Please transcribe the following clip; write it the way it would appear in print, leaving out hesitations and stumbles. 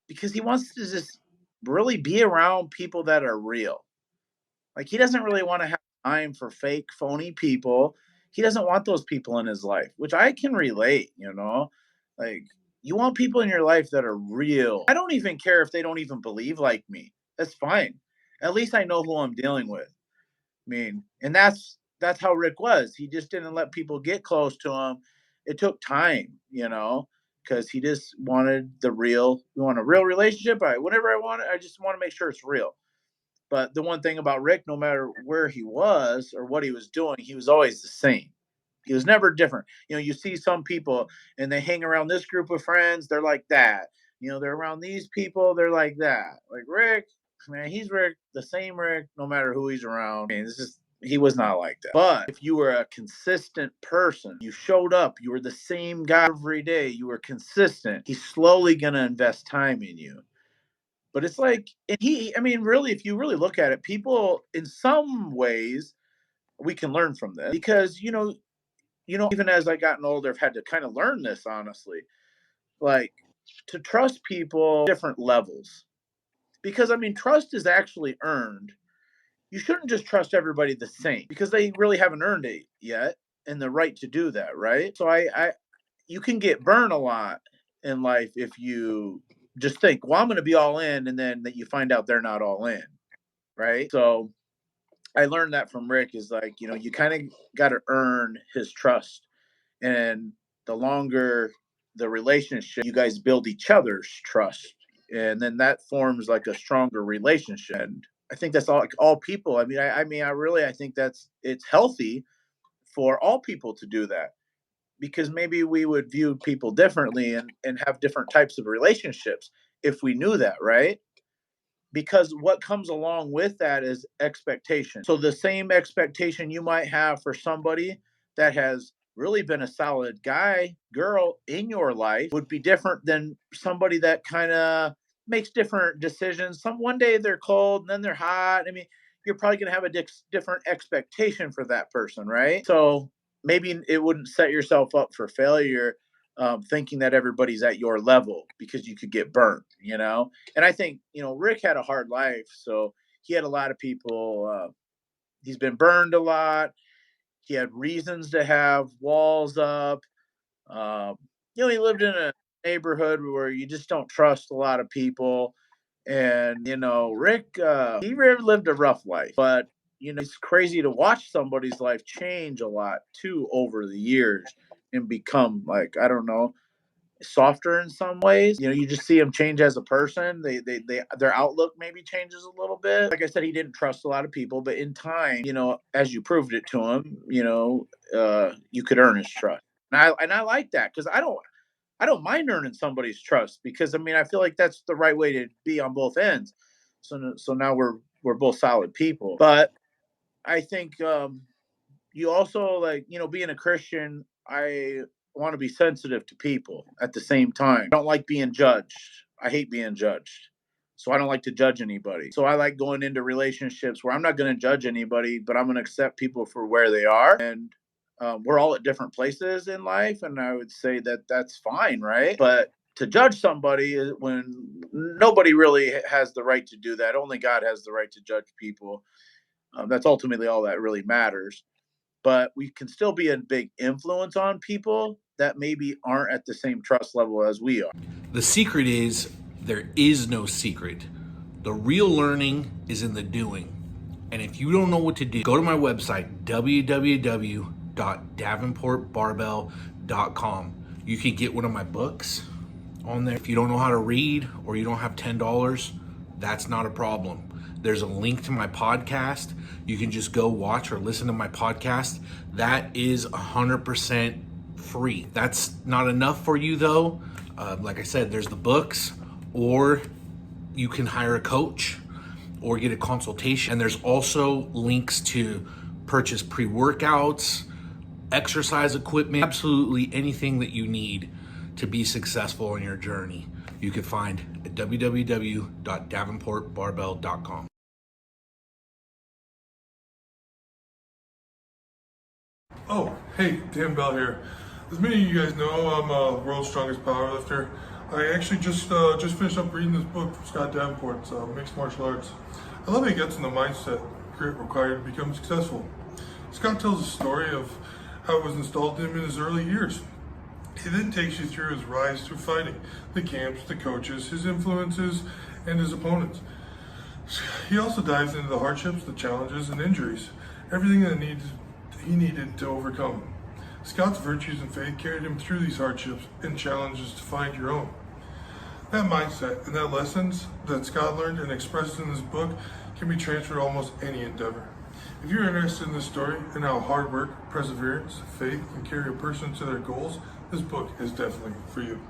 because he wants to just really be around people that are real. Like, he doesn't really want to have time for fake, phony people. He doesn't want those people in his life, which I can relate, you know? Like, you want people in your life that are real. I don't even care if they don't even believe like me. That's fine. At least I know who I'm dealing with. I mean, and that's how Rick was. He just didn't let people get close to him. It took time, because he just wanted the real. You want a real relationship? Whatever I want, I just want to make sure it's real. But the one thing about Rick, no matter where he was or what he was doing, he was always the same. He was never different. You see some people and they hang around this group of friends, they're like that. They're around these people, they're like that. Like Rick, man, he's Rick, the same Rick, no matter who he's around. I mean, he was not like that. But if you were a consistent person, you showed up, you were the same guy every day, you were consistent, he's slowly going to invest time in you. But it's like, and I mean, really, if you really look at it, people in some ways, we can learn from this because, even as I gotten older, I've had to kind of learn this honestly, like to trust people different levels. Because I mean, trust is actually earned. You shouldn't just trust everybody the same because they really haven't earned it yet and the right to do that, right? So you can get burned a lot in life if you just think, well, I'm going to be all in, and then that you find out they're not all in, right? So I learned that from Rick is like, you kind of got to earn his trust. And the longer the relationship, you guys build each other's trust. And then that forms like a stronger relationship. And I think that's all people. I think it's healthy for all people to do that because maybe we would view people differently and have different types of relationships if we knew that, right? Because what comes along with that is expectation. So the same expectation you might have for somebody that has really been a solid guy, girl in your life would be different than somebody that kind of makes different decisions. One day they're cold and then they're hot. I mean, you're probably going to have a different expectation for that person, right? So maybe it wouldn't set yourself up for failure, thinking that everybody's at your level because you could get burnt. And I think, Rick had a hard life. So he had a lot of people, he's been burned a lot. He had reasons to have walls up. Um, he lived in a neighborhood where you just don't trust a lot of people. And, Rick, he really lived a rough life. But, it's crazy to watch somebody's life change a lot too over the years and become like, I don't know, softer in some ways. You just see them change as a person. Their outlook maybe changes a little bit. Like I said, he didn't trust a lot of people, but in time, as you proved it to him, you could earn his trust. And I like that because I don't mind earning somebody's trust because I mean I feel like that's the right way to be on both ends. So now we're both solid people. But I think you also like being a Christian. I want to be sensitive to people at the same time. I don't like being judged. I hate being judged. So I don't like to judge anybody. So I like going into relationships where I'm not going to judge anybody, but I'm going to accept people for where they are. And we're all at different places in life. And I would say that that's fine, right? But to judge somebody when nobody really has the right to do that, only God has the right to judge people. That's ultimately all that really matters, but we can still be a big influence on people that maybe aren't at the same trust level as we are. The secret is there is no secret. The real learning is in the doing. And if you don't know what to do, go to my website, www.davenportbarbell.com. You can get one of my books on there. If you don't know how to read or you don't have $10, that's not a problem. There's a link to my podcast. You can just go watch or listen to my podcast. That is 100% free. That's not enough for you though. Like I said, there's the books, or you can hire a coach or get a consultation. And there's also links to purchase pre-workouts, exercise equipment, absolutely anything that you need to be successful in your journey. You can find at www.davenportbarbell.com. Oh, hey, Dan Bell here. As many of you guys know, I'm a world's strongest powerlifter. I actually just finished up reading this book from Scott Davenport. It's Mixed Martial Arts. I love how he gets in the mindset grit required to become successful. Scott tells a story of how it was installed in him in his early years. He then takes you through his rise through fighting, the camps, the coaches, his influences, and his opponents. He also dives into the hardships, the challenges, and injuries, everything that he needed to overcome. Scott's virtues and faith carried him through these hardships and challenges to find your own. That mindset and that lessons that Scott learned and expressed in this book can be transferred to almost any endeavor. If you're interested in this story and how hard work, perseverance, faith can carry a person to their goals, this book is definitely for you.